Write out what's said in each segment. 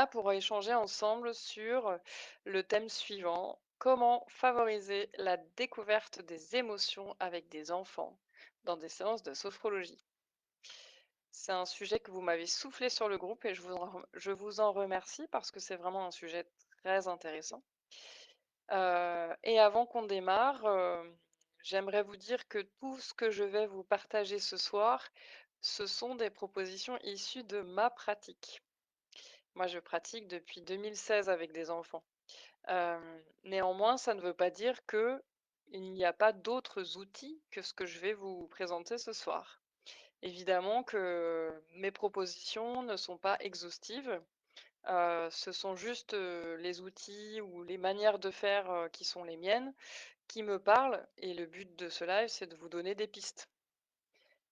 là pour échanger ensemble sur le thème suivant, comment favoriser la découverte des émotions avec des enfants dans des séances de sophrologie. C'est un sujet que vous m'avez soufflé sur le groupe et je vous en remercie parce que c'est vraiment un sujet très intéressant. Et avant qu'on démarre, j'aimerais vous dire que tout ce que je vais vous partager ce soir, ce sont des propositions issues de ma pratique. Moi, je pratique depuis 2016 avec des enfants. Néanmoins, ça ne veut pas dire que il n'y a pas d'autres outils que ce que je vais vous présenter ce soir. Évidemment que mes propositions ne sont pas exhaustives. Ce sont juste, les outils ou les manières de faire, qui sont les miennes, qui me parlent et le but de ce live, c'est de vous donner des pistes.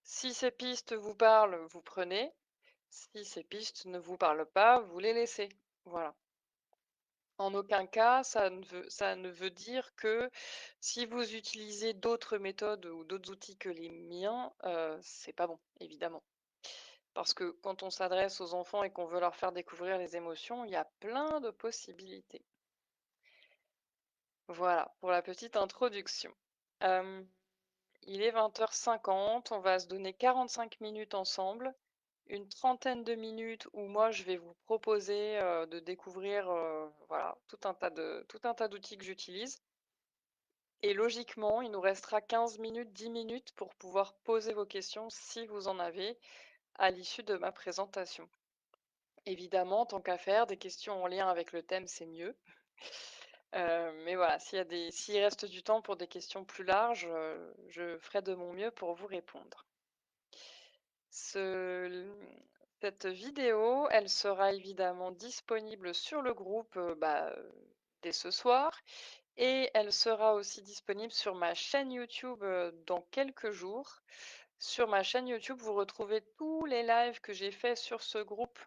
Si ces pistes vous parlent, vous prenez. Si ces pistes ne vous parlent pas, vous les laissez. Voilà. En aucun cas, ça ne veut dire que si vous utilisez d'autres méthodes ou d'autres outils que les miens, c'est pas bon, évidemment. Parce que quand on s'adresse aux enfants et qu'on veut leur faire découvrir les émotions, il y a plein de possibilités. Voilà, pour la petite introduction. Hem, il est 20h50, on va se donner 45 minutes ensemble, une trentaine de minutes où moi je vais vous proposer, de découvrir, voilà, tout un tas d'outils que j'utilise et logiquement, il nous restera 15 minutes, 10 minutes pour pouvoir poser vos questions si vous en avez à l'issue de ma présentation. Évidemment, tant qu'à faire, des questions en lien avec le thème, c'est mieux. Mais voilà, s'il reste du temps pour des questions plus larges, je ferai de mon mieux pour vous répondre. Ce Cette vidéo, elle sera évidemment disponible sur le groupe, dès ce soir et elle sera aussi disponible sur ma chaîne YouTube, dans quelques jours. Sur ma chaîne YouTube, vous retrouvez tous les lives que j'ai faits sur ce groupe.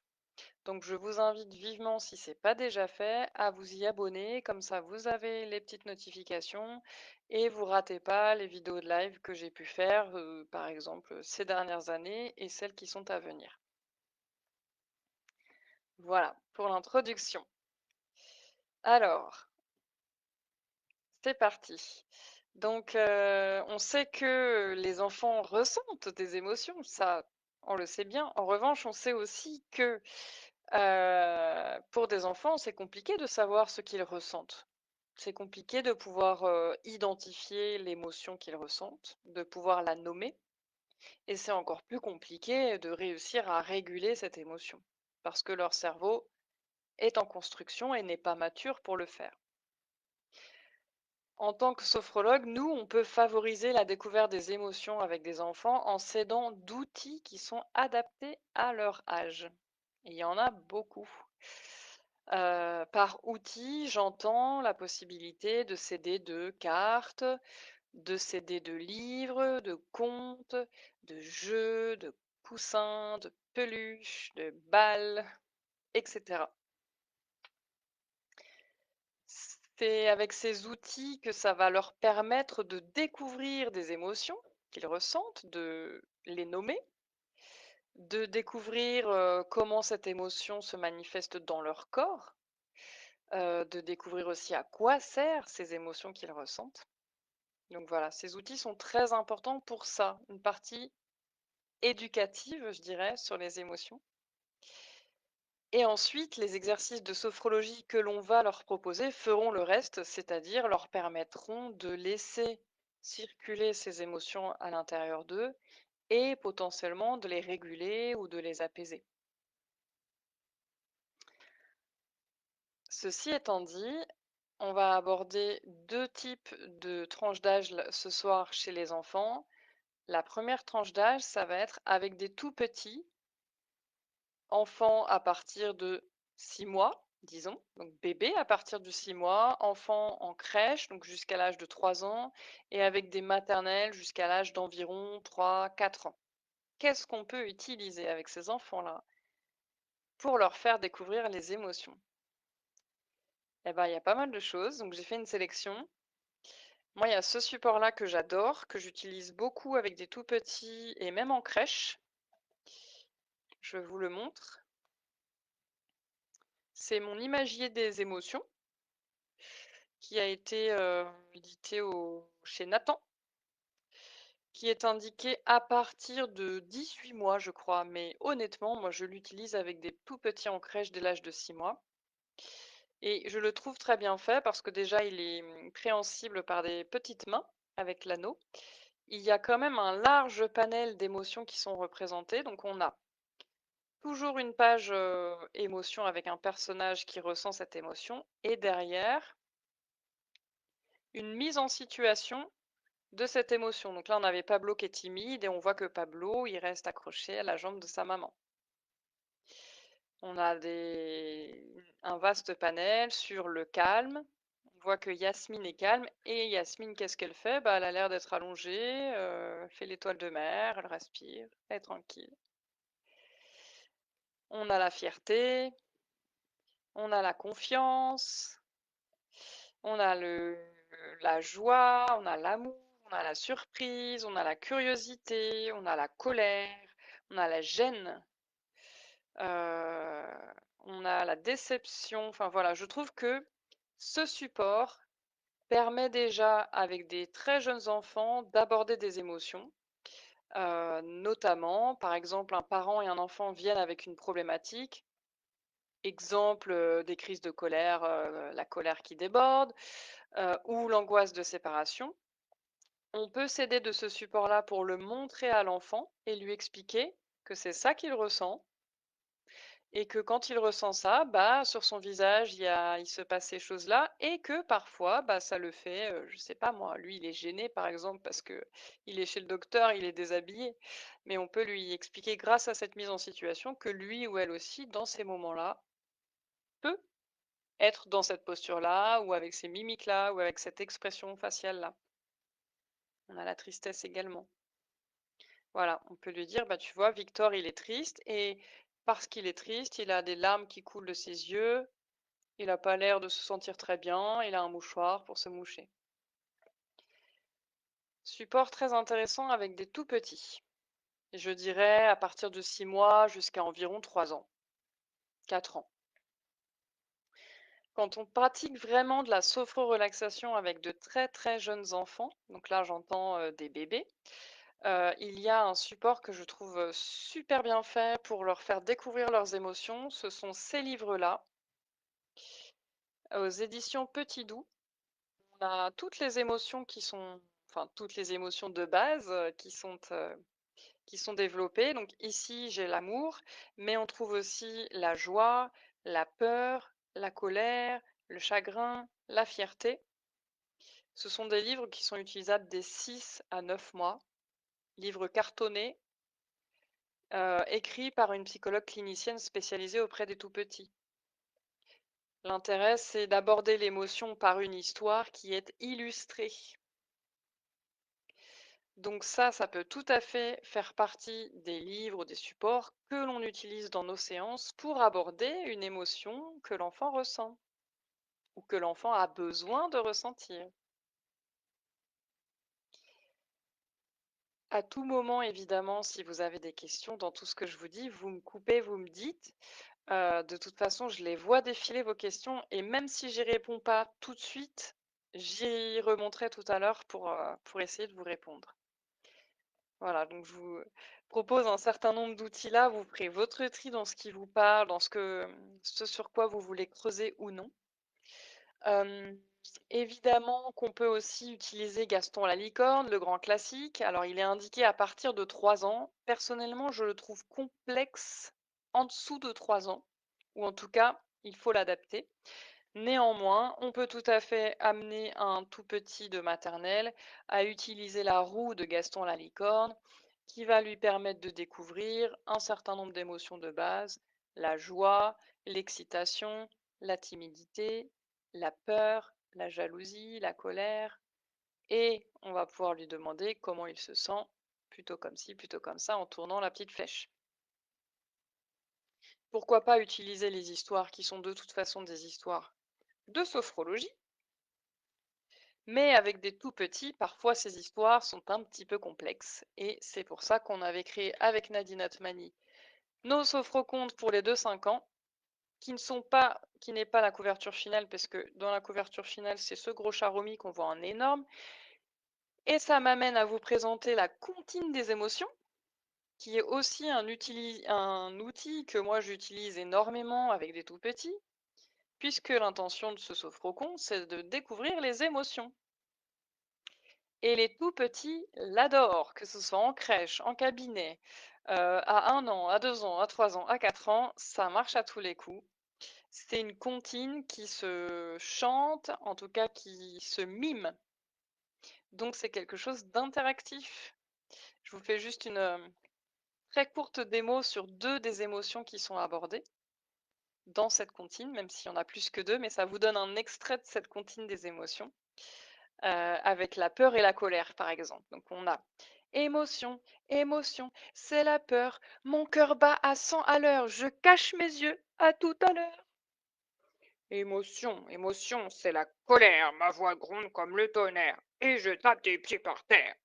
Donc je vous invite vivement, si ce n'est pas déjà fait, à vous y abonner, comme ça vous avez les petites notifications et vous ratez pas les vidéos de live que j'ai pu faire, par exemple ces dernières années et celles qui sont à venir. Voilà pour l'introduction. Alors, c'est parti. Donc, on sait que les enfants ressentent des émotions, ça, on le sait bien. En revanche, on sait aussi que pour des enfants, c'est compliqué de savoir ce qu'ils ressentent. C'est compliqué de pouvoir, identifier l'émotion qu'ils ressentent, de pouvoir la nommer et c'est encore plus compliqué de réussir à réguler cette émotion parce que leur cerveau est en construction et n'est pas mature pour le faire. En tant que sophrologue, nous, on peut favoriser la découverte des émotions avec des enfants en s'aidant d'outils qui sont adaptés à leur âge. Et il y en a beaucoup. Par outil, j'entends la possibilité de s'aider de cartes, de s'aider de livres, de contes, de jeux, de coussins, de peluches, de balles, etc. C'est avec ces outils que ça va leur permettre de découvrir des émotions qu'ils ressentent, de les nommer, de découvrir, comment cette émotion se manifeste dans leur corps, de découvrir aussi à quoi servent ces émotions qu'ils ressentent. Donc voilà, ces outils sont très importants pour ça, une partie éducative, je dirais, sur les émotions. Et ensuite, les exercices de sophrologie que l'on va leur proposer feront le reste, c'est-à-dire leur permettront de laisser circuler ces émotions à l'intérieur d'eux et potentiellement de les réguler ou de les apaiser. Ceci étant dit, on va aborder deux types de tranches d'âge ce soir chez les enfants. La première tranche d'âge, ça va être avec des tout petits, enfants à partir de 6 mois, disons, donc bébé à partir de 6 mois, enfants en crèche, donc jusqu'à l'âge de 3 ans, et avec des maternelles jusqu'à l'âge d'environ 3, 4 ans. Qu'est-ce qu'on peut utiliser avec ces enfants-là pour leur faire découvrir les émotions? Eh ben, il y a pas mal de choses, donc j'ai fait une sélection. Moi, il y a ce support-là que j'adore, que j'utilise beaucoup avec des tout petits et même en crèche. Je vous le montre. C'est mon imagier des émotions qui a été, édité chez Nathan, qui est indiqué à partir de 18 mois, je crois. Mais honnêtement, moi, je l'utilise avec des tout petits en crèche dès l'âge de 6 mois et je le trouve très bien fait parce que déjà, il est, préhensible par des petites mains avec l'anneau. Il y a quand même un large panel d'émotions qui sont représentées. Donc on a toujours une page, émotion avec un personnage qui ressent cette émotion et derrière, une mise en situation de cette émotion. Donc là, on avait Pablo qui est timide et on voit que Pablo, il reste accroché à la jambe de sa maman. On a un vaste panel sur le calme. On voit que Yasmine est calme et Yasmine, qu'est-ce qu'elle fait? Bah, elle a l'air d'être allongée, fait l'étoile de mer, elle respire, elle est tranquille. On a la fierté, on a la confiance, on a la joie, on a l'amour, on a la surprise, on a la curiosité, on a la colère, on a la gêne, euh, on a la déception. Enfin voilà, je trouve que ce support permet déjà avec des très jeunes enfants d'aborder des émotions. Notamment, par exemple, un parent et un enfant viennent avec une problématique. Exemple, des crises de colère, la colère qui déborde, ou l'angoisse de séparation. On peut s'aider de ce support-là pour le montrer à l'enfant et lui expliquer que c'est ça qu'il ressent et que quand il ressent ça, bah, sur son visage, il se passe ces choses-là et que parfois, bah, ça le fait, je sais pas moi, lui, il est gêné par exemple parce que il est chez le docteur, il est déshabillé, mais on peut lui expliquer grâce à cette mise en situation que lui ou elle aussi, dans ces moments-là, peut être dans cette posture-là ou avec ces mimiques-là ou avec cette expression faciale-là. On a la tristesse également. Voilà, on peut lui dire, bah, tu vois, Victor, il est triste et parce qu'il est triste, il a des larmes qui coulent de ses yeux, il n'a pas l'air de se sentir très bien, il a un mouchoir pour se moucher. Support très intéressant avec des tout petits. Je dirais à partir de 6 mois jusqu'à environ 3 ans, 4 ans. Quand on pratique vraiment de la sophro-relaxation avec de très très jeunes enfants, donc là j'entends des bébés, il y a un support que je trouve super bien fait pour leur faire découvrir leurs émotions. Ce sont ces livres-là, aux éditions Petit Doux. On a toutes les émotions enfin toutes les émotions de base qui sont développées. Donc ici, j'ai l'amour, mais on trouve aussi la joie, la peur, la colère, le chagrin, la fierté. Ce sont des livres qui sont utilisables dès 6 à 9 mois, livres cartonnés, écrits par une psychologue clinicienne spécialisée auprès des tout-petits. L'intérêt, c'est d'aborder l'émotion par une histoire qui est illustrée. Donc ça peut tout à fait faire partie des livres, des supports que l'on utilise dans nos séances pour aborder une émotion que l'enfant ressent ou que l'enfant a besoin de ressentir. À tout moment, évidemment, si vous avez des questions dans tout ce que je vous dis, vous me coupez, vous me dites. De toute façon, je les vois défiler vos questions et même si j'y réponds pas tout de suite, j'y remonterai tout à l'heure pour essayer de vous répondre. Voilà, donc je vous propose un certain nombre d'outils là, vous ferez votre tri dans ce qui vous parle, dans ce sur quoi vous voulez creuser ou non. Euh, Évidemment qu'on peut aussi utiliser Gaston la licorne, le grand classique. Alors il est indiqué à partir de 3 ans. Personnellement, je le trouve complexe en dessous de 3 ans, ou en tout cas, il faut l'adapter. Néanmoins, on peut tout à fait amener un tout petit de maternelle à utiliser la roue de Gaston la licorne, qui va lui permettre de découvrir un certain nombre d'émotions de base, la joie, l'excitation, la timidité, la peur, la jalousie, la colère, et on va pouvoir lui demander comment il se sent, plutôt comme ci, plutôt comme ça, en tournant la petite flèche. Pourquoi pas utiliser les histoires qui sont de toute façon des histoires de sophrologie, mais avec des tout petits, parfois ces histoires sont un petit peu complexes, et c'est pour ça qu'on avait créé avec Nadine Atmani nos sophrocontes pour les 2-5 ans, qui n'est pas la couverture finale, parce que dans la couverture finale, c'est ce gros charromi qu'on voit en énorme. Et ça m'amène à vous présenter la comptine des émotions, qui est aussi un outil que moi j'utilise énormément avec des tout petits, puisque l'intention de ce sophrocon, c'est de découvrir les émotions. Et les tout petits l'adorent, que ce soit en crèche, en cabinet, à 1 an, à 2 ans, à 3 ans, à 4 ans, ça marche à tous les coups. C'est une comptine qui se chante, en tout cas qui se mime, donc c'est quelque chose d'interactif. Je vous fais juste une très courte démo sur 2 des émotions qui sont abordées dans cette comptine, même s'il y en a plus que 2, mais ça vous donne un extrait de cette comptine des émotions. Avec la peur et la colère, par exemple. Donc on a émotion, émotion, c'est la peur, mon cœur bat à 100 à l'heure, je cache mes yeux, à tout à l'heure. Émotion, émotion, c'est la colère, ma voix gronde comme le tonnerre, et je tape des pieds par terre.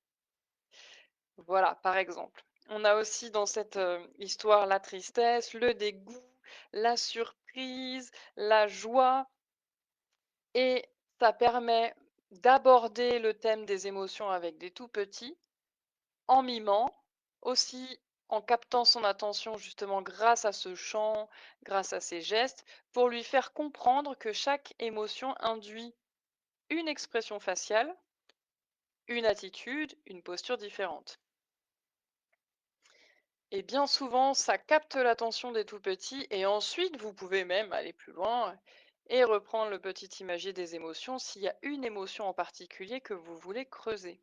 Voilà, par exemple. On a aussi dans cette histoire la tristesse, le dégoût, la surprise, la joie, et ça permet d'aborder le thème des émotions avec des tout petits en mimant, aussi en captant son attention justement grâce à ce chant, grâce à ces gestes, pour lui faire comprendre que chaque émotion induit une expression faciale, une attitude, une posture différente. Et bien souvent, ça capte l'attention des tout petits et ensuite, vous pouvez même aller plus loin et reprendre le petit imagier des émotions s'il y a une émotion en particulier que vous voulez creuser.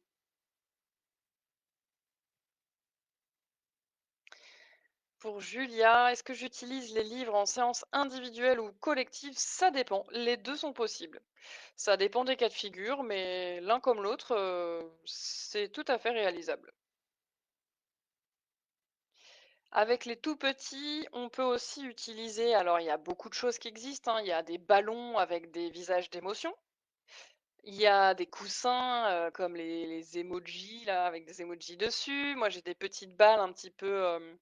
Pour Julia, est-ce que j'utilise les livres en séance individuelle ou collective? Ça dépend, les 2 sont possibles. Ça dépend des cas de figure, mais l'un comme l'autre, c'est tout à fait réalisable. Avec les tout petits, on peut aussi utiliser, alors il y a beaucoup de choses qui existent, hein. Il y a des ballons avec des visages d'émotion. Il y a des coussins, comme les emojis là, avec des emojis dessus. Moi, j'ai des petites balles un petit peu,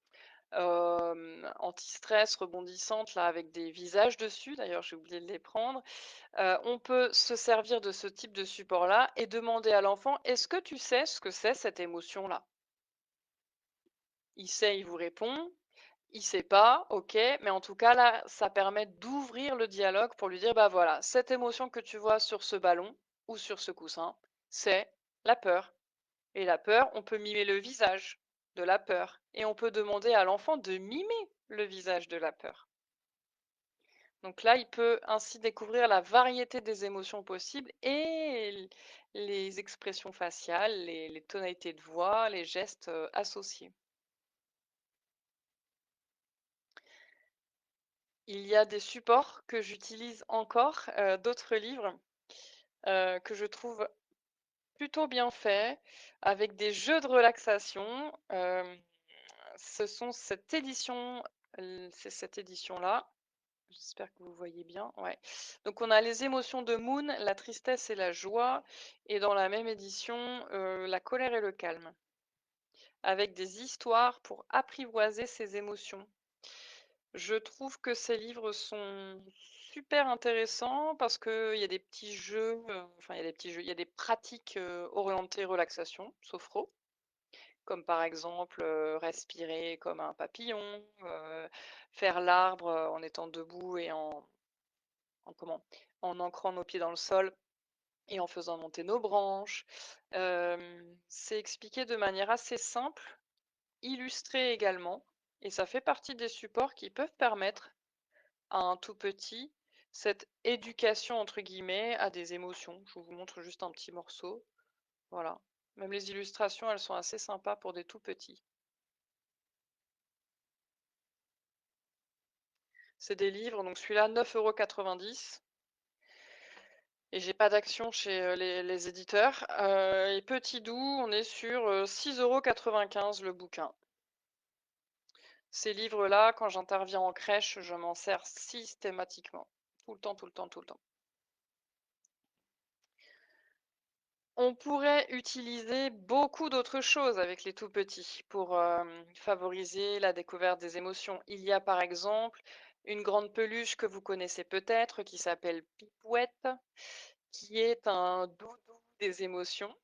anti-stress, rebondissantes là, avec des visages dessus. D'ailleurs, j'ai oublié de les prendre. On peut se servir de ce type de support-là et demander à l'enfant: «Est-ce que tu sais ce que c'est cette émotion-là?» Il sait, il vous répond. Il sait pas, OK, mais en tout cas là, ça permet d'ouvrir le dialogue pour lui dire: «Bah, voilà, cette émotion que tu vois sur ce ballon ou sur ce coussin, c'est la peur». Et la peur, on peut mimer le visage de la peur et on peut demander à l'enfant de mimer le visage de la peur. Donc là, il peut ainsi découvrir la variété des émotions possibles et les expressions faciales, les tonalités de voix, les gestes associés. Il y a des supports que j'utilise encore, d'autres livres que je trouve plutôt bien faits, avec des jeux de relaxation. Ce sont cette édition, c'est cette édition-là. J'espère que vous voyez bien. Ouais. Donc on a les émotions de Moon, la tristesse et la joie, et dans la même édition, la colère et le calme, avec des histoires pour apprivoiser ces émotions. Je trouve que ces livres sont super intéressants parce qu'il y a des petits jeux, enfin il y a des petits jeux, il y a des pratiques orientées relaxation, sophro, comme par exemple respirer comme un papillon, faire l'arbre en étant debout et en ancrant nos pieds dans le sol et en faisant monter nos branches. C'est expliqué de manière assez simple, illustré également, et ça fait partie des supports qui peuvent permettre à un tout petit cette éducation entre guillemets à des émotions. Je vous montre juste un petit morceau. Voilà. Même les illustrations, elles sont assez sympas pour des tout petits. C'est des livres, donc celui-là, 9,90 € et j'ai pas d'action chez les éditeurs. Et Petit Doux, on est sur 6,95 € le bouquin. Ces livres-là, quand j'interviens en crèche, je m'en sers systématiquement. Tout le temps, tout le temps, tout le temps. On pourrait utiliser beaucoup d'autres choses avec les tout petits pour favoriser la découverte des émotions. Il y a par exemple une grande peluche que vous connaissez peut-être qui s'appelle Pipouette, qui est un doudou des émotions,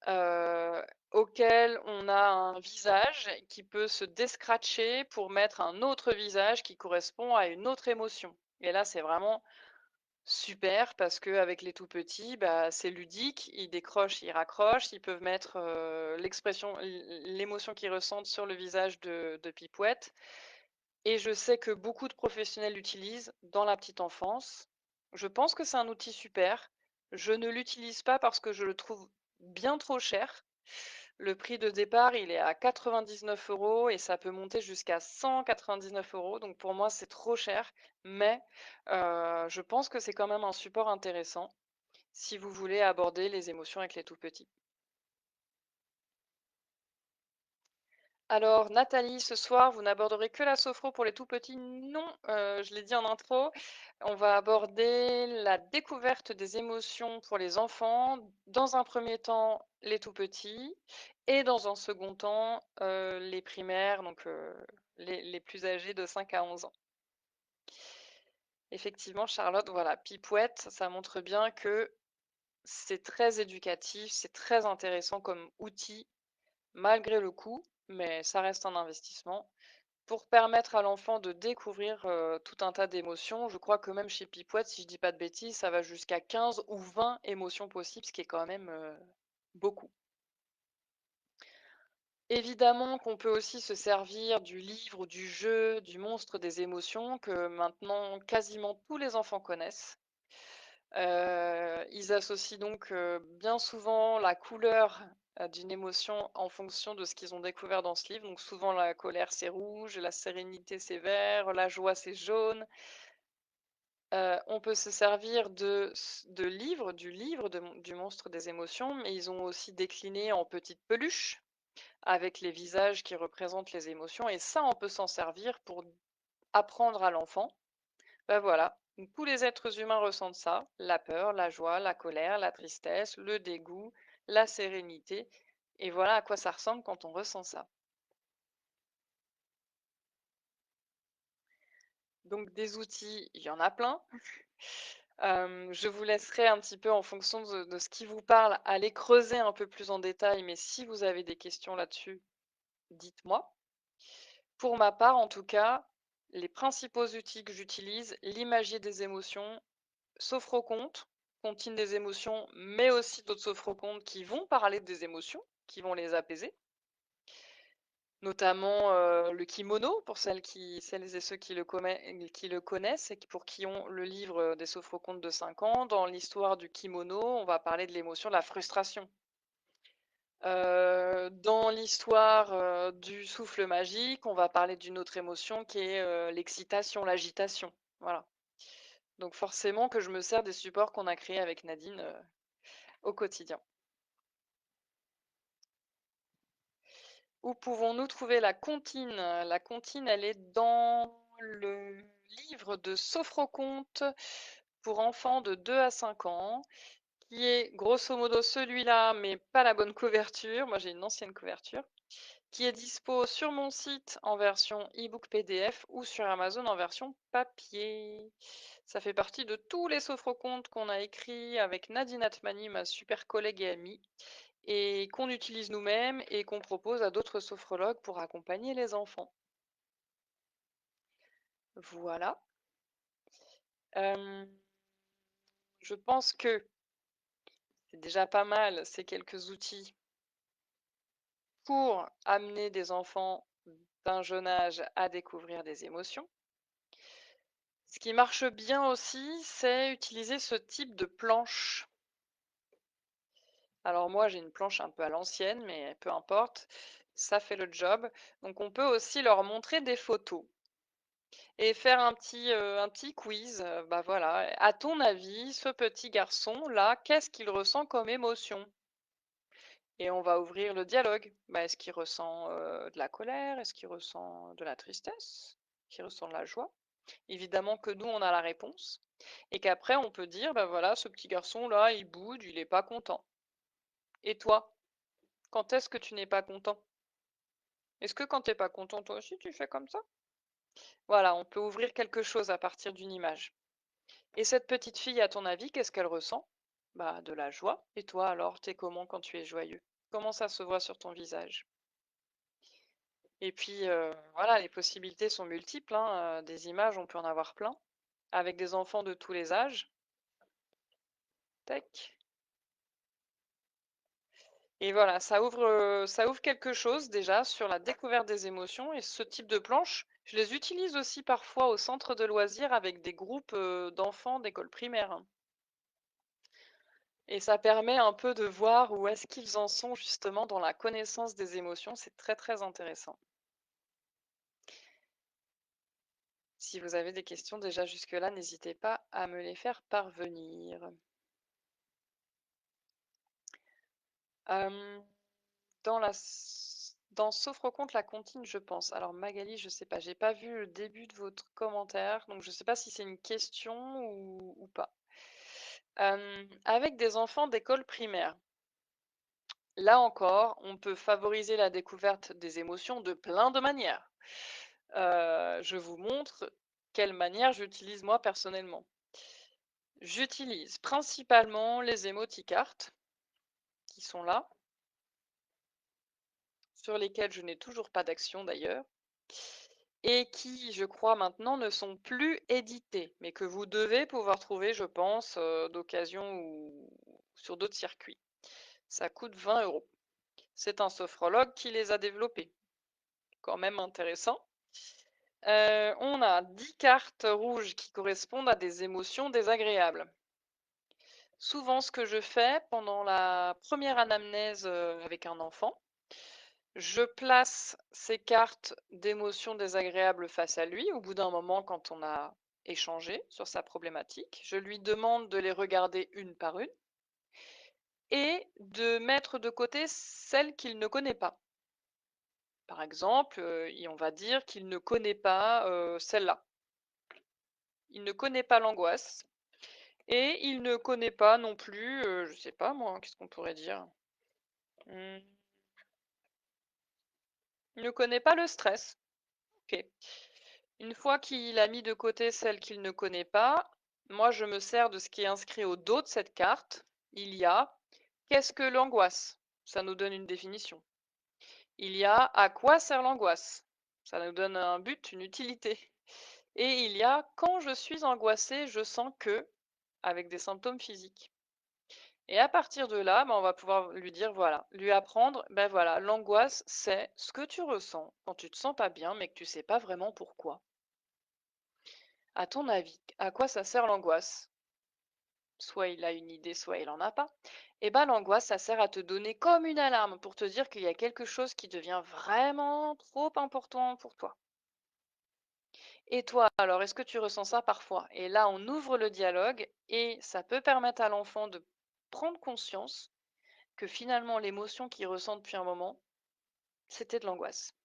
heu, auquel on a un visage qui peut se descratcher pour mettre un autre visage qui correspond à une autre émotion. Et là, c'est vraiment super parce qu'avec les tout petits, bah, c'est ludique, ils décrochent, ils raccrochent, ils peuvent mettre, l'émotion qu'ils ressentent sur le visage de Pipouette. Et je sais que beaucoup de professionnels l'utilisent dans la petite enfance. Je pense que c'est un outil super. Je ne l'utilise pas parce que je le trouve bien trop cher. Le prix de départ, il est à 99 € et ça peut monter jusqu'à 199 €. Donc pour moi, c'est trop cher. Mais je pense que c'est quand même un support intéressant si vous voulez aborder les émotions avec les tout petits. Alors, Nathalie, ce soir, vous n'aborderez que la sophro pour les tout petits? Non, je l'ai dit en intro, on va aborder la découverte des émotions pour les enfants. Dans un premier temps, les tout petits et dans un second temps, les primaires, donc les plus âgés de 5 à 11 ans. Effectivement, Charlotte, voilà, Pipouette, ça montre bien que c'est très éducatif, c'est très intéressant comme outil malgré le coût, mais ça reste un investissement. Pour permettre à l'enfant de découvrir, tout un tas d'émotions, je crois que même chez Pipouette, si je dis pas de bêtises, ça va jusqu'à 15 ou 20 émotions possibles, ce qui est quand même, beaucoup. Évidemment qu'on peut aussi se servir du livre ou du jeu du monstre des émotions que maintenant quasiment tous les enfants connaissent. Ils associent donc, bien souvent la couleur, d'une émotion en fonction de ce qu'ils ont découvert dans ce livre. Donc souvent la colère c'est rouge, la sérénité c'est vert, la joie c'est jaune. On peut se servir de livres, du livre du monstre des émotions, mais ils ont aussi décliné en petites peluches avec les visages qui représentent les émotions et ça on peut s'en servir pour apprendre à l'enfant. Ben voilà, tous les êtres humains ressentent ça, la peur, la joie, la colère, la tristesse, le dégoût, la sérénité. Et voilà à quoi ça ressemble quand on ressent ça. Donc des outils, il y en a plein. Je vous laisserai un petit peu en fonction de ce qui vous parle, aller creuser un peu plus en détail, mais si vous avez des questions là-dessus, dites-moi. Pour ma part, en tout cas, les principaux outils que j'utilise, l'imagier des émotions, Sophroconte, comptine des émotions, mais aussi d'autres sophrocontes qui vont parler des émotions, qui vont les apaiser, notamment le kimono, pour celles et ceux qui le connaissent et pour qui ont le livre des sophrocontes de 5 ans. Dans l'histoire du kimono, on va parler de l'émotion de la frustration. Dans l'histoire du souffle magique, on va parler d'une autre émotion qui est l'excitation, l'agitation. Voilà. Donc forcément que je me sers des supports qu'on a créés avec Nadine au quotidien. Où pouvons-nous trouver la comptine? La comptine, elle est dans le livre de Sophroconte pour enfants de 2 à 5 ans, qui est grosso modo celui-là, mais pas la bonne couverture. Moi, j'ai une ancienne couverture, qui est dispo sur mon site en version e-book PDF ou sur Amazon en version papier. Ça fait partie de tous les sophrocontes qu'on a écrits avec Nadine Atmani, ma super collègue et amie, et qu'on utilise nous-mêmes et qu'on propose à d'autres sophrologues pour accompagner les enfants. Voilà. Je pense que c'est déjà pas mal ces quelques outils pour amener des enfants d'un jeune âge à découvrir des émotions. Ce qui marche bien aussi, c'est utiliser ce type de planche. Alors moi, j'ai une planche un peu à l'ancienne, mais peu importe, ça fait le job. Donc on peut aussi leur montrer des photos et faire un petit quiz. Bah voilà, à ton avis, ce petit garçon-là, qu'est-ce qu'il ressent comme émotion? Et on va ouvrir le dialogue. Bah, est-ce qu'il ressent de la colère? Est-ce qu'il ressent de la tristesse? Est-ce qu'il ressent de la joie? Évidemment que nous, on a la réponse. Et qu'après, on peut dire, bah voilà, ce petit garçon-là, il boude, il n'est pas content. Et toi, quand est-ce que tu n'es pas content? Est-ce que quand tu n'es pas content, toi aussi, tu fais comme ça? Voilà, on peut ouvrir quelque chose à partir d'une image. Et cette petite fille, à ton avis, qu'est-ce qu'elle ressent? Bah, de la joie. Et toi, alors, t'es comment quand tu es joyeux? Comment ça se voit sur ton visage? Et puis, voilà, les possibilités sont multiples, hein, des images, on peut en avoir plein, avec des enfants de tous les âges. Tac. Et voilà, ça ouvre quelque chose déjà sur la découverte des émotions et ce type de planches, je les utilise aussi parfois au centre de loisirs avec des groupes, d'enfants d'école primaire, hein. Et ça permet un peu de voir où est-ce qu'ils en sont justement dans la connaissance des émotions, c'est très, très intéressant. Si vous avez des questions déjà jusque-là, n'hésitez pas à me les faire parvenir. Hem, dans Sophroconte la comptine, je pense. Alors Magali, je sais pas, j'ai pas vu le début de votre commentaire, donc je sais pas si c'est une question ou pas. Avec des enfants d'école primaire, là encore, on peut favoriser la découverte des émotions de plein de manières. Je vous montre quelle manière j'utilise moi personnellement. J'utilise principalement les émoticartes qui sont là, sur lesquelles je n'ai toujours pas d'action d'ailleurs, et qui, je crois maintenant, ne sont plus édités, mais que vous devez pouvoir trouver, je pense, d'occasion ou sur d'autres circuits. Ça coûte 20 €. C'est un sophrologue qui les a développés. Quand même intéressant. On a 10 cartes rouges qui correspondent à des émotions désagréables. Souvent, ce que je fais pendant la première anamnèse avec un enfant, je place ces cartes d'émotions désagréables face à lui au bout d'un moment quand on a échangé sur sa problématique. Je lui demande de les regarder une par une et de mettre de côté celles qu'il ne connaît pas. Par exemple, on va dire qu'il ne connaît pas celle-là. Il ne connaît pas l'angoisse et il ne connaît pas non plus, je sais pas moi, qu'est-ce qu'on pourrait dire? Mmh, il ne connaît pas le stress. OK. Une fois qu'il a mis de côté celle qu'il ne connaît pas, moi je me sers de ce qui est inscrit au dos de cette carte. Il y a qu'est-ce que l'angoisse? Ça nous donne une définition. Il y a à quoi sert l'angoisse? Ça nous donne un but, une utilité. Et il y a quand je suis angoissée, je sens que, avec des symptômes physiques. Et à partir de là, on va pouvoir lui dire, voilà, lui apprendre, ben voilà, l'angoisse, c'est ce que tu ressens quand tu te sens pas bien, mais que tu sais pas vraiment pourquoi. À ton avis, à quoi ça sert l'angoisse? Soit il a une idée, soit il en a pas. Et ben l'angoisse, ça sert à te donner comme une alarme pour te dire qu'il y a quelque chose qui devient vraiment trop important pour toi. Et toi, alors, est-ce que tu ressens ça parfois? Et là, on ouvre le dialogue et ça peut permettre à l'enfant de prendre conscience que finalement, l'émotion qu'il ressent depuis un moment, c'était de l'angoisse.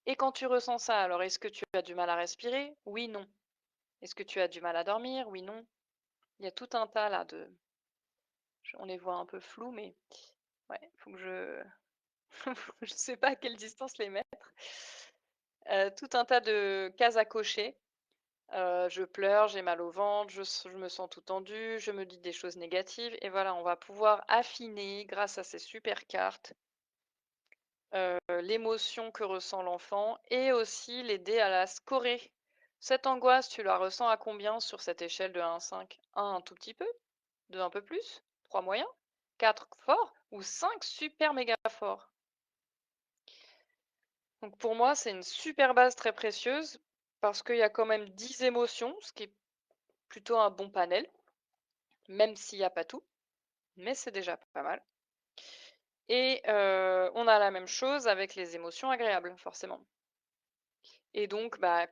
Et quand tu ressens ça, alors, est-ce que tu as du mal à respirer? Oui, non. Est-ce que tu as du mal à dormir? Oui, non. Il y a tout un tas là de... On les voit un peu flous, mais ouais, faut que je... je sais pas à quelle distance les mettre. Tout un tas de cases à cocher. Je pleure, j'ai mal au ventre, je me sens tout tendu, je me dis des choses négatives et voilà, on va pouvoir affiner grâce à ces super cartes, l'émotion que ressent l'enfant et aussi l'aider à la scorer. Cette angoisse, tu la ressens à combien sur cette échelle de 1 à 5? 1 un tout petit peu, 2 un peu plus, 3 moyen, 4 fort ou 5 super méga fort? Donc pour moi, c'est une super base très précieuse parce qu'il y a quand même 10 émotions, ce qui est plutôt un bon panel, même s'il y a pas tout. Mais c'est déjà pas mal. Et on a la même chose avec les émotions agréables, forcément. Et donc, bah,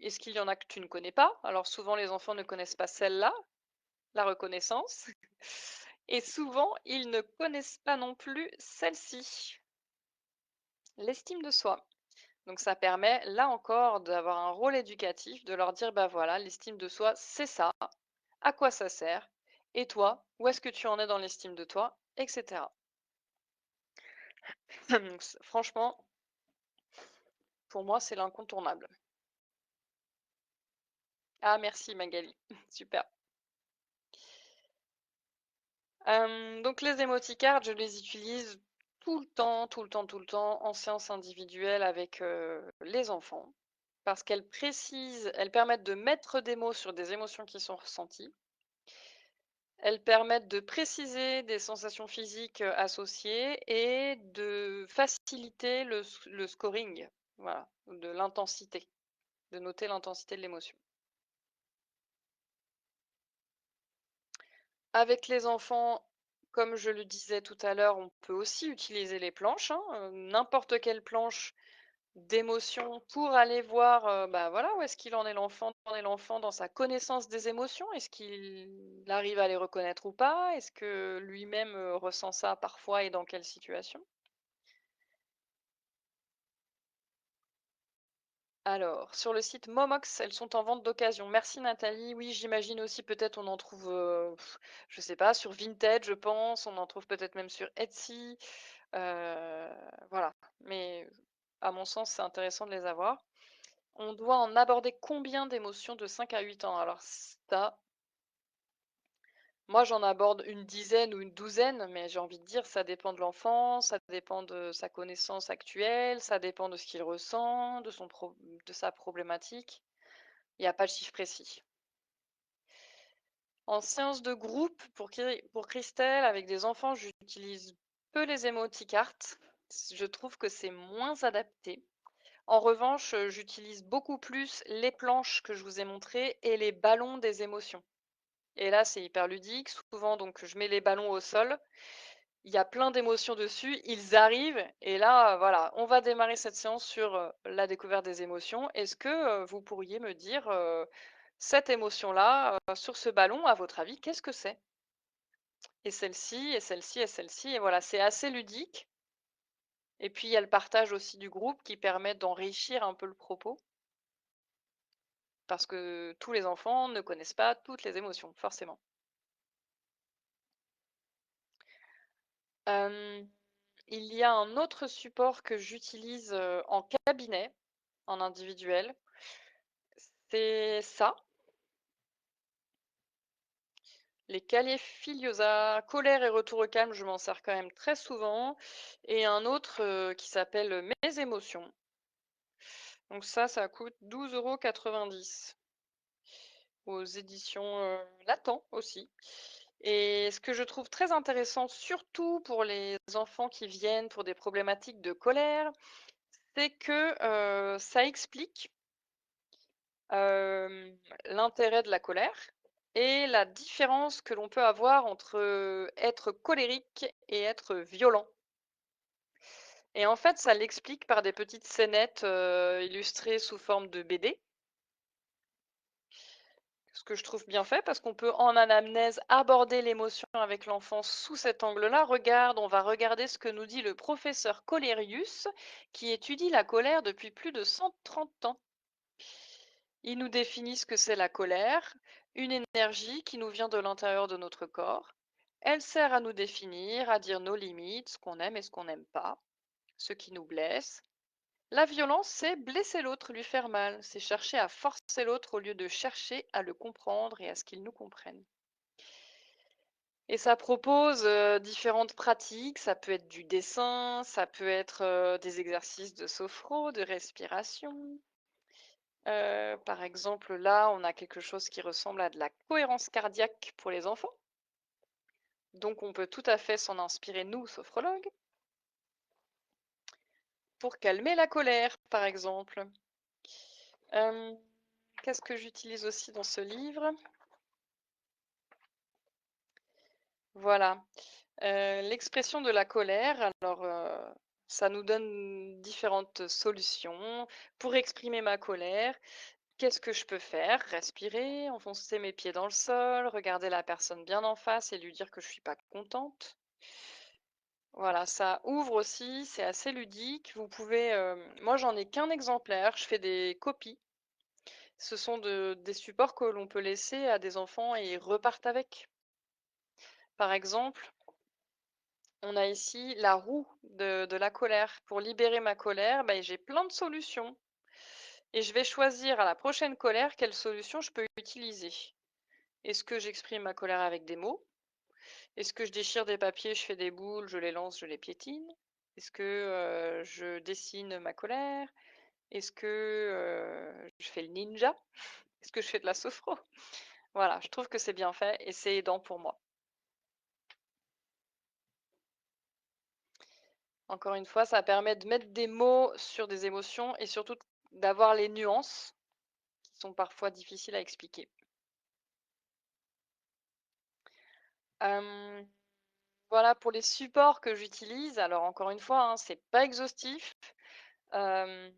est-ce qu'il y en a que tu ne connais pas? Alors souvent, les enfants ne connaissent pas celle-là, la reconnaissance. Et souvent, ils ne connaissent pas non plus celle-ci, l'estime de soi. Donc ça permet, là encore, d'avoir un rôle éducatif, de leur dire, bah voilà, l'estime de soi, c'est ça, à quoi ça sert, et toi, où est-ce que tu en es dans l'estime de toi, etc. Donc franchement, pour moi, c'est l'incontournable. Ah merci Magali, super. Donc les émoticards, je les utilise tout le temps, tout le temps, tout le temps en séance individuelle avec, les enfants parce elles permettent de mettre des mots sur des émotions qui sont ressenties. Elles permettent de préciser des sensations physiques, associées et de faciliter le scoring, voilà, de l'intensité, de noter l'intensité de l'émotion. Avec les enfants, comme je le disais tout à l'heure, on peut aussi utiliser les planches, hein, n'importe quelle planche d'émotion pour aller voir, bah, voilà, où est-ce qu'il en est l'enfant dans sa connaissance des émotions? Est-ce qu'il arrive à les reconnaître ou pas? Est-ce que lui-même, ressent ça parfois et dans quelle situation? Alors, sur le site Momox, elles sont en vente d'occasion. Merci Nathalie. Oui, j'imagine aussi peut-être on en trouve, je sais pas, sur Vinted, je pense, on en trouve peut-être même sur Etsy, heu, voilà. Mais à mon sens, c'est intéressant de les avoir. On doit en aborder combien d'émotions de 5 à 8 ans? Alors ça, moi j'en aborde une dizaine ou une douzaine, mais j'ai envie de dire ça dépend de l'enfant, ça dépend de sa connaissance actuelle, ça dépend de ce qu'il ressent, de sa problématique. Il n'y a pas de chiffre précis. En séance de groupe, pour Christelle, avec des enfants, j'utilise peu les emoticartes. Je trouve que c'est moins adapté. En revanche, j'utilise beaucoup plus les planches que je vous ai montrées et les ballons des émotions. Et là, c'est hyper ludique. Souvent, donc, je mets les ballons au sol. Il y a plein d'émotions dessus. Ils arrivent. Et là, voilà, on va démarrer cette séance sur la découverte des émotions. Est-ce que vous pourriez me dire cette émotion-là sur ce ballon, à votre avis, qu'est-ce que c'est? Et celle-ci, et celle-ci, et celle-ci. Et voilà, c'est assez ludique. Et puis, il y a le partage aussi du groupe qui permet d'enrichir un peu le propos. Parce que tous les enfants ne connaissent pas toutes les émotions, forcément. Hem, il y a un autre support que j'utilise, en cabinet, en individuel, c'est ça, les cahiers Filiosa, colère et retour au calme, je m'en sers quand même très souvent et un autre, qui s'appelle Mes émotions. Donc ça coûte 12,90 € aux éditions, Latent aussi. Et ce que je trouve très intéressant, surtout pour les enfants qui viennent pour des problématiques de colère, c'est que, ça explique, l'intérêt de la colère et la différence que l'on peut avoir entre, être colérique et être violent. Et en fait, ça l'explique par des petites scénettes, illustrées sous forme de BD. Ce que je trouve bien fait parce qu'on peut en anamnèse aborder l'émotion avec l'enfant sous cet angle-là. Regarde, on va regarder ce que nous dit le professeur Colérius qui étudie la colère depuis plus de 130 ans. Il nous définit ce que c'est la colère, une énergie qui nous vient de l'intérieur de notre corps. Elle sert à nous définir, à dire nos limites, ce qu'on aime et ce qu'on n'aime pas, ce qui nous blesse. La violence, c'est blesser l'autre, lui faire mal, c'est chercher à forcer l'autre au lieu de chercher à le comprendre et à ce qu'il nous comprenne. Et ça propose différentes pratiques, ça peut être du dessin, ça peut être des exercices de sophro, de respiration. Par exemple, là, on a quelque chose qui ressemble à de la cohérence cardiaque pour les enfants. Donc, on peut tout à fait s'en inspirer, nous, sophrologues, pour calmer la colère, par exemple. Euh, Qu'est-ce que j'utilise aussi dans ce livre? Voilà. L'expression de la colère, alors ça nous donne différentes solutions pour exprimer ma colère. Qu'est-ce que je peux faire? Respirer, enfoncer mes pieds dans le sol, regarder la personne bien en face et lui dire que je suis pas contente. Voilà, ça ouvre aussi, c'est assez ludique. Vous pouvez, moi j'en ai qu'un exemplaire, je fais des copies. Ce sont des supports que l'on peut laisser à des enfants et ils repartent avec. Par exemple, on a ici la roue de la colère. Pour libérer ma colère, ben, j'ai plein de solutions. et je vais choisir à la prochaine colère quelle solution je peux utiliser. Est-ce que j'exprime ma colère avec des mots? Est-ce que je déchire des papiers, je fais des boules, je les lance, je les piétine? Est-ce que je dessine ma colère? Est-ce que je fais le ninja? Est-ce que je fais de la sophro? Voilà, je trouve que c'est bien fait et c'est aidant pour moi. Encore une fois, ça permet de mettre des mots sur des émotions et surtout d'avoir les nuances qui sont parfois difficiles à expliquer. Hem, voilà pour les supports que j'utilise. Alors encore une fois, hein, c'est pas exhaustif. Hem,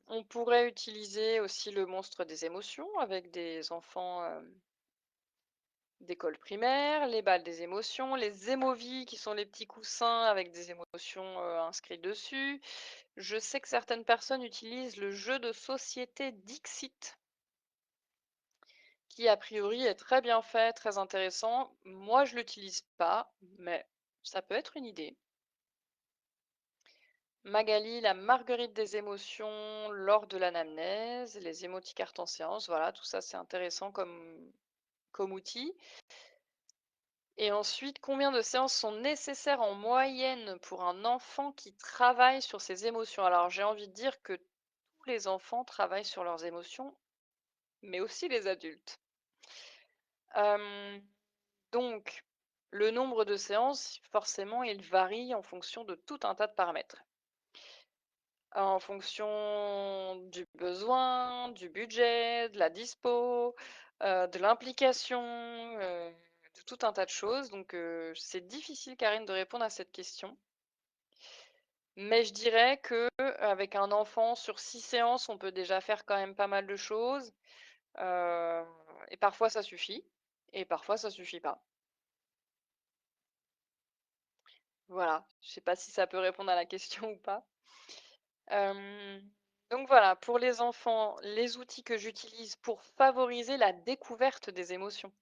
on pourrait utiliser aussi le monstre des émotions avec des enfants, d'école primaire, les balles des émotions, les émovis qui sont les petits coussins avec des émotions, inscrites dessus. Je sais que certaines personnes utilisent le jeu de société Dixit, qui a priori est très bien fait, très intéressant. Moi, je l'utilise pas, mais ça peut être une idée. Magali, la marguerite des émotions lors de l'anamnèse, les émoticartes en séance, voilà, tout ça c'est intéressant comme outil. Et ensuite, combien de séances sont nécessaires en moyenne pour un enfant qui travaille sur ses émotions? Alors, j'ai envie de dire que tous les enfants travaillent sur leurs émotions, mais aussi les adultes. Hem, donc, le nombre de séances, forcément, il varie en fonction de tout un tas de paramètres. En fonction du besoin, du budget, de la dispo, de l'implication, de tout un tas de choses. Donc, c'est difficile, Karine, de répondre à cette question. Mais je dirais que avec un enfant, sur 6 séances, on peut déjà faire quand même pas mal de choses, heu et parfois ça suffit et parfois ça suffit pas. Voilà, je sais pas si ça peut répondre à la question ou pas. Hem, donc voilà, pour les enfants, les outils que j'utilise pour favoriser la découverte des émotions.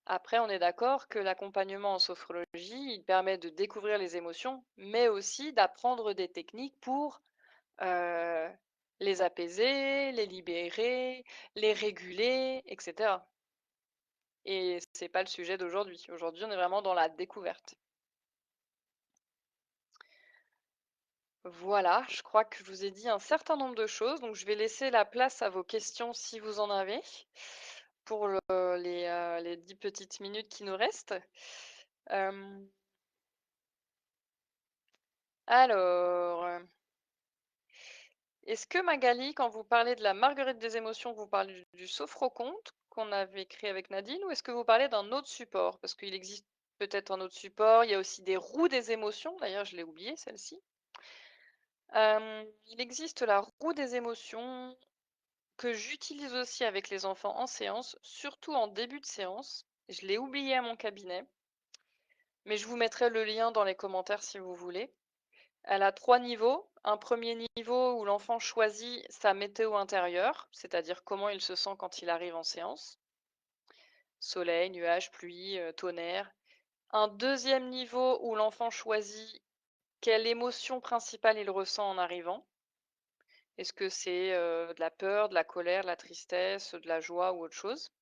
Après, on est d'accord que l'accompagnement en sophrologie, il permet de découvrir les émotions, mais aussi d'apprendre des techniques pour, heu, les apaiser, les libérer, les réguler et cetera. Et c'est pas le sujet d'aujourd'hui. Aujourd'hui, on est vraiment dans la découverte. Voilà, je crois que je vous ai dit un certain nombre de choses, donc je vais laisser la place à vos questions si vous en avez, pour les 10 petites minutes qui nous restent. Hem, alors, est-ce que Magali, quand vous parlez de la marguerite des émotions, vous parlez du sophroconte qu'on avait créé avec Nadine ou est-ce que vous parlez d'un autre support? Parce qu'il existe peut-être un autre support, il y a aussi des roues des émotions, d'ailleurs je l'ai oublié celle-ci. Il existe la roue des émotions que j'utilise aussi avec les enfants en séance, surtout en début de séance. Je l'ai oublié à mon cabinet, mais je vous mettrai le lien dans les commentaires si vous voulez. Elle a 3 niveaux. Un premier niveau où l'enfant choisit sa météo intérieure, c'est-à-dire comment il se sent quand il arrive en séance. Soleil, nuages, pluie, tonnerre. Un deuxième niveau où l'enfant choisit quelle émotion principale il ressent en arrivant. Est-ce que c'est de la peur, de la colère, de la tristesse, de la joie ou autre chose?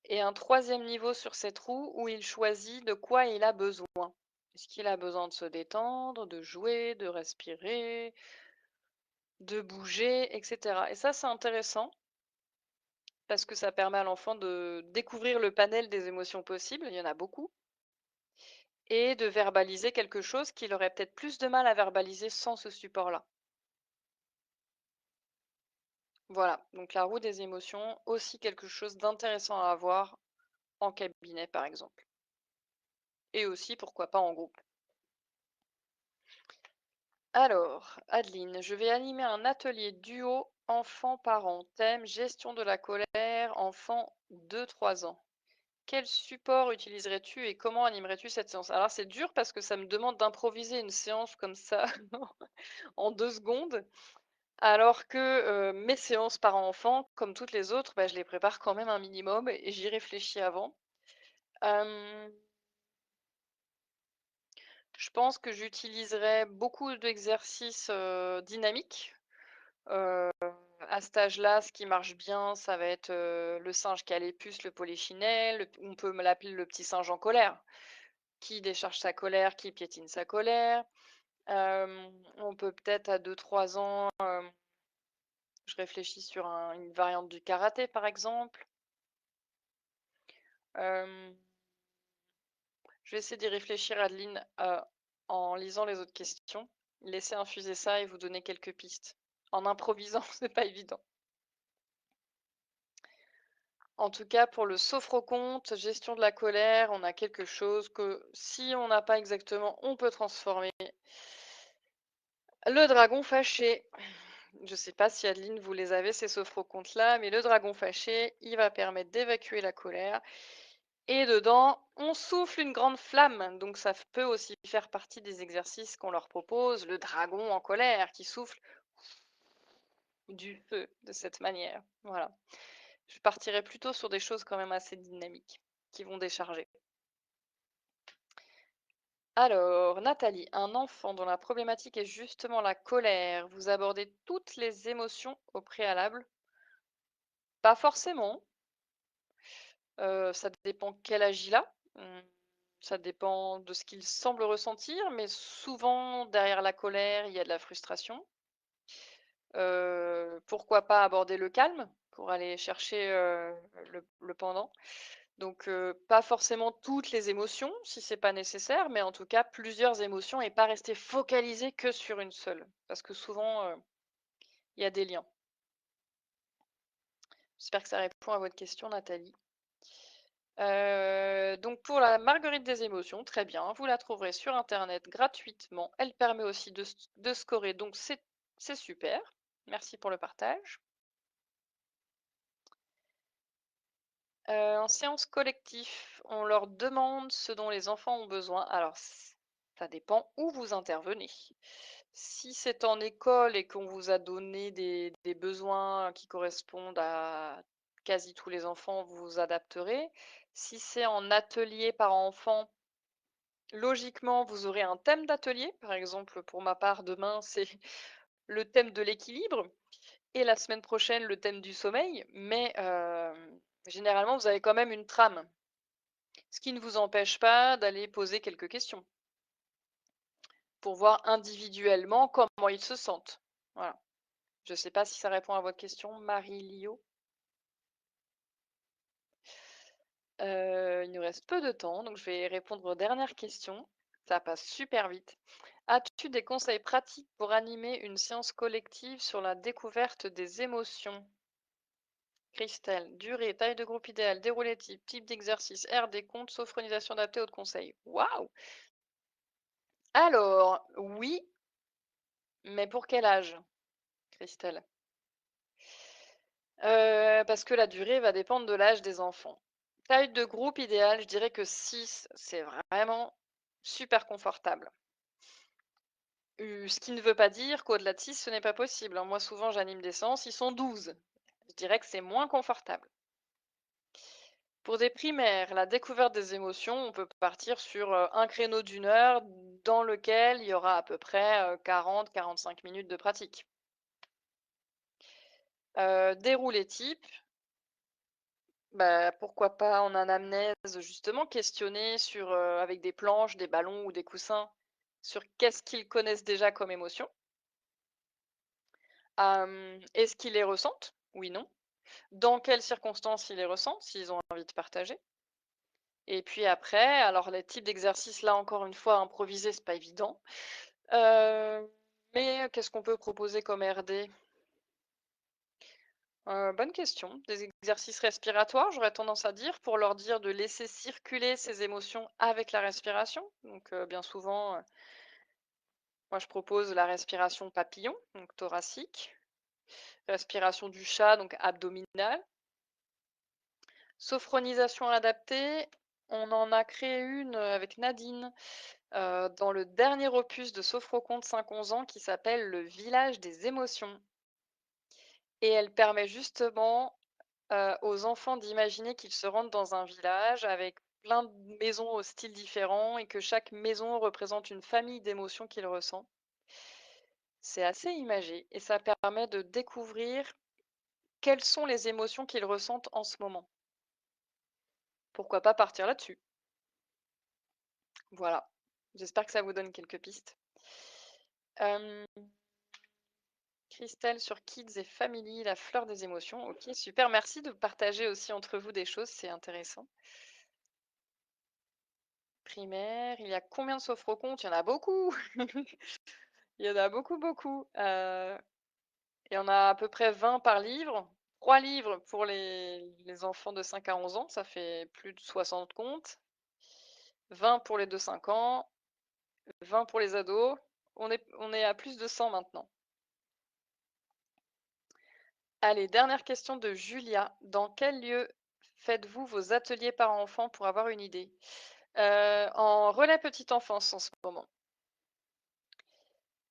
Et un troisième niveau sur cette roue où il choisit de quoi il a besoin. Est-ce qu'il a besoin de se détendre, de jouer, de respirer, de bouger, etc. Et ça, c'est intéressant parce que ça permet à l'enfant de découvrir le panel des émotions possibles, il y en a beaucoup, et de verbaliser quelque chose qu'il aurait peut-être plus de mal à verbaliser sans ce support-là. Voilà, donc la roue des émotions, aussi quelque chose d'intéressant à avoir en cabinet, par exemple. Et aussi, pourquoi pas, en groupe. Alors, Adeline, je vais animer un atelier duo enfant-parent, thème gestion de la colère, enfant 2-3 ans. Quel support utiliserais-tu et comment animerais-tu cette séance? Alors, c'est dur parce que ça me demande d'improviser une séance comme ça en 2 secondes, alors que mes séances parent-enfant, comme toutes les autres, bah, je les prépare quand même un minimum et j'y réfléchis avant. Euh, je pense que j'utiliserais beaucoup d'exercices dynamiques. À cet âge-là, ce qui marche bien, ça va être, le singe qui a les puces, le polichinelle, on peut me l'appeler le petit singe en colère, qui décharge sa colère, qui piétine sa colère. On peut peut-être à 2 3 ans, je réfléchis sur une variante du karaté, par exemple. Hem, je vais essayer d'y réfléchir, Adeline, en lisant les autres questions. Laissez infuser ça et vous donner quelques pistes. En improvisant, c'est pas évident. En tout cas, pour le sophroconte, gestion de la colère, on a quelque chose que si on n'a pas exactement, on peut transformer. Le dragon fâché. Je ne sais pas si Adeline, vous les avez, ces sophrocontes-là, mais le dragon fâché, il va permettre d'évacuer la colère. Et dedans, on souffle une grande flamme. Donc ça peut aussi faire partie des exercices qu'on leur propose. Le dragon en colère qui souffle du feu de cette manière. Voilà. Je partirais plutôt sur des choses quand même assez dynamiques qui vont décharger. Alors, Nathalie, un enfant dont la problématique est justement la colère, vous abordez toutes les émotions au préalable? Pas forcément. Ça dépend quel âge il a. Ça dépend de ce qu'il semble ressentir, mais souvent derrière la colère, il y a de la frustration. Pourquoi pas aborder le calme pour aller chercher, le pendant? Donc, pas forcément toutes les émotions si c'est pas nécessaire, mais en tout cas plusieurs émotions et pas rester focalisé que sur une seule. Parce que souvent, il y a des liens. J'espère que ça répond à votre question, Nathalie. Donc pour la marguerite des émotions, très bien, vous la trouverez sur internet gratuitement. Elle permet aussi de scorer, donc c'est super. Merci pour le partage. En séance collective, on leur demande ce dont les enfants ont besoin. Alors, ça dépend où vous intervenez. Si c'est en école et qu'on vous a donné des besoins qui correspondent à quasi tous les enfants, vous vous adapterez. Si c'est en atelier par enfant, logiquement, vous aurez un thème d'atelier. Par exemple, pour ma part, demain, c'est le thème de l'équilibre et la semaine prochaine, le thème du sommeil. Mais généralement, vous avez quand même une trame. Ce qui ne vous empêche pas d'aller poser quelques questions pour voir individuellement comment ils se sentent. Voilà. Je ne sais pas si ça répond à votre question, Marie-Lio. Il nous reste peu de temps, donc je vais répondre aux dernières questions. Ça passe super vite. As-tu des conseils pratiques pour animer une séance collective sur la découverte des émotions? Christelle, durée, taille de groupe idéal, déroulé type d'exercice, aire des comptes, sophronisation adaptée, autres conseils. Waouh! Alors, oui, mais pour quel âge, Christelle? Parce que la durée va dépendre de l'âge des enfants. Taille de groupe idéal, je dirais que 6, c'est vraiment super confortable. Ce qui ne veut pas dire qu'au-delà de 6, ce n'est pas possible, hein. Moi, souvent, j'anime des séances, ils sont 12. Je dirais que c'est moins confortable. Pour des primaires, la découverte des émotions, on peut partir sur un créneau d'1 heure dans lequel il y aura à peu près 40-45 minutes de pratique. Déroulé type, bah, pourquoi pas en anamnèse, justement, questionner sur, avec des planches, des ballons ou des coussins, sur qu'est-ce qu'ils connaissent déjà comme émotion. Est-ce qu'ils les ressentent? Oui, non. Dans quelles circonstances ils les ressentent, s'ils ont envie de partager. Et puis après, alors les types d'exercices, là encore une fois, improviser, c'est pas évident. Mais qu'est-ce qu'on peut proposer comme RD? Bonne question. Des exercices respiratoires, j'aurais tendance à dire, pour leur dire de laisser circuler ces émotions avec la respiration. Donc bien souvent, moi je propose la respiration papillon, donc thoracique, respiration du chat, donc abdominale. Sophronisation adaptée, on en a créé une avec Nadine dans le dernier opus de Sophroconte 5-11 ans qui s'appelle Le village des émotions. Et elle permet justement aux enfants d'imaginer qu'ils se rendent dans un village avec plein de maisons au style différent et que chaque maison représente une famille d'émotions qu'ils ressentent. C'est assez imagé et ça permet de découvrir quelles sont les émotions qu'ils ressentent en ce moment? Pourquoi pas partir là-dessus? Voilà. J'espère que ça vous donne quelques pistes. Hem, Christelle sur Kids et Family, la fleur des émotions. OK, super. Merci de partager aussi entre vous des choses, c'est intéressant. Primaire, il y a combien de sophrocontes? Il y en a beaucoup! Il y en a beaucoup, beaucoup. Il y en a à peu près 20 par livre. 3 livres pour les enfants de 5 à 11 ans, ça fait plus de 60 contes. 20 pour les de 5 ans, 20 pour les ados. On est à plus de 100 maintenant. Allez, dernière question de Julia. Dans quel lieu faites-vous vos ateliers parents-enfants pour avoir une idée? En relais petite enfance en ce moment.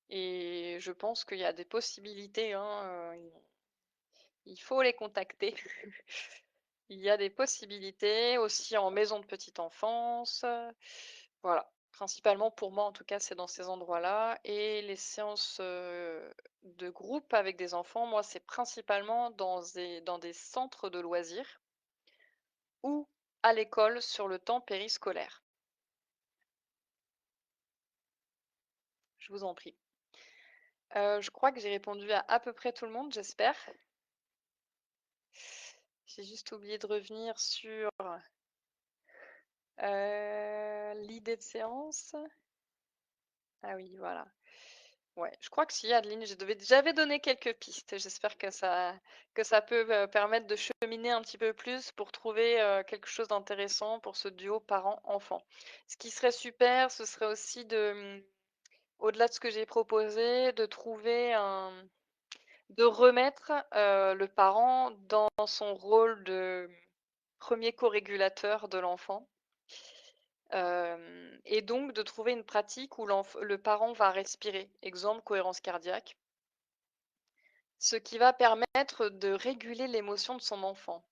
Et je pense qu'il y a des possibilités, hein, il faut les contacter. Il y a des possibilités aussi en maison de petite enfance, voilà. Principalement pour moi en tout cas, c'est dans ces endroits-là et les séances, de groupe avec des enfants, moi, c'est principalement dans des centres de loisirs ou à l'école sur le temps périscolaire. Je vous en prie. Je crois que j'ai répondu à peu près tout le monde, j'espère. J'ai juste oublié de revenir sur, l'idée de séance. Ah oui, voilà. Ouais, je crois que si, Adeline, j'avais donné quelques pistes. J'espère que ça peut, permettre de cheminer un petit peu plus pour trouver, quelque chose d'intéressant pour ce duo parent-enfant. Ce qui serait super, ce serait aussi au-delà de ce que j'ai proposé, de remettre, le parent dans son rôle de premier co-régulateur de l'enfant. Et donc de trouver une pratique où le parent va respirer, exemple cohérence cardiaque, ce qui va permettre de réguler l'émotion de son enfant.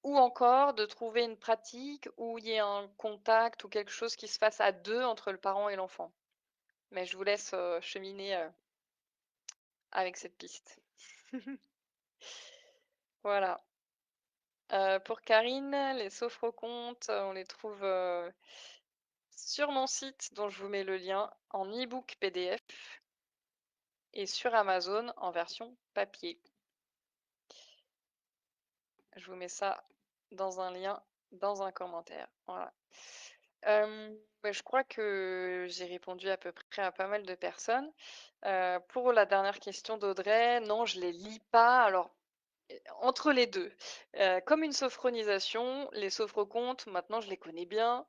Ou encore de trouver une pratique où il y ait un contact ou quelque chose qui se fasse à deux entre le parent et l'enfant. Mais je vous laisse cheminer avec cette piste. Voilà. Pour Karine, les sophrocontes, on les trouve sur mon site, dont je vous mets le lien, en e-book PDF. Et sur Amazon en version papier. Je vous mets ça dans un lien, dans un commentaire. Voilà. Je crois que j'ai répondu à peu près à pas mal de personnes. Pour la dernière question d'Audrey, non, je les lis pas. Alors, entre les deux, comme une sophronisation, les sophrocontes, maintenant je les connais bien.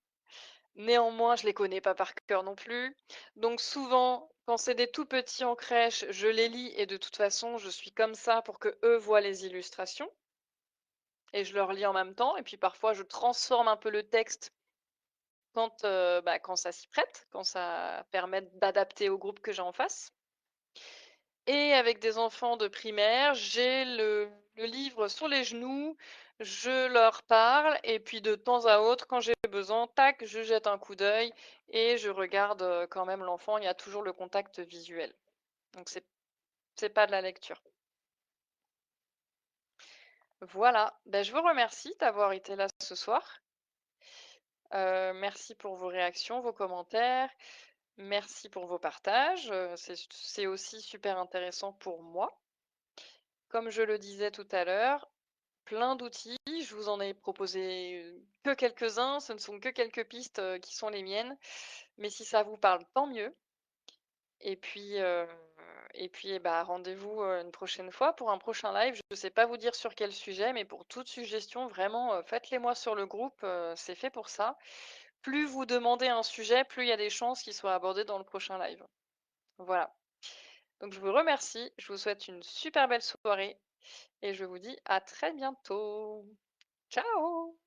Néanmoins, je les connais pas par cœur non plus. Donc souvent, quand c'est des tout petits en crèche, je les lis et de toute façon, je suis comme ça pour que eux voient les illustrations et je leur lis en même temps. Et puis parfois, je transforme un peu le texte quand ça s'y prête, quand ça permet d'adapter au groupe que j'ai en face. Et avec des enfants de primaire, j'ai le livre sur les genoux, je leur parle et puis de temps à autre, quand j'ai besoin, tac, je jette un coup d'œil et je regarde, quand même l'enfant. Il y a toujours le contact visuel. Donc c'est pas de la lecture. Voilà, je vous remercie d'avoir été là ce soir. Merci pour vos réactions, vos commentaires. Merci pour vos partages, c'est aussi super intéressant pour moi. Comme je le disais tout à l'heure, plein d'outils, je vous en ai proposé, que quelques-uns, ce ne sont que quelques pistes, qui sont les miennes, mais si ça vous parle, tant mieux et puis, rendez-vous, une prochaine fois pour un prochain live. Je ne sais pas vous dire sur quel sujet, mais pour toute suggestion, vraiment, faites-les moi sur le groupe, c'est fait pour ça. Plus vous demandez un sujet, plus il y a des chances qu'il soit abordé dans le prochain live. Voilà. Donc je vous remercie, je vous souhaite une super belle soirée et je vous dis à très bientôt. Ciao!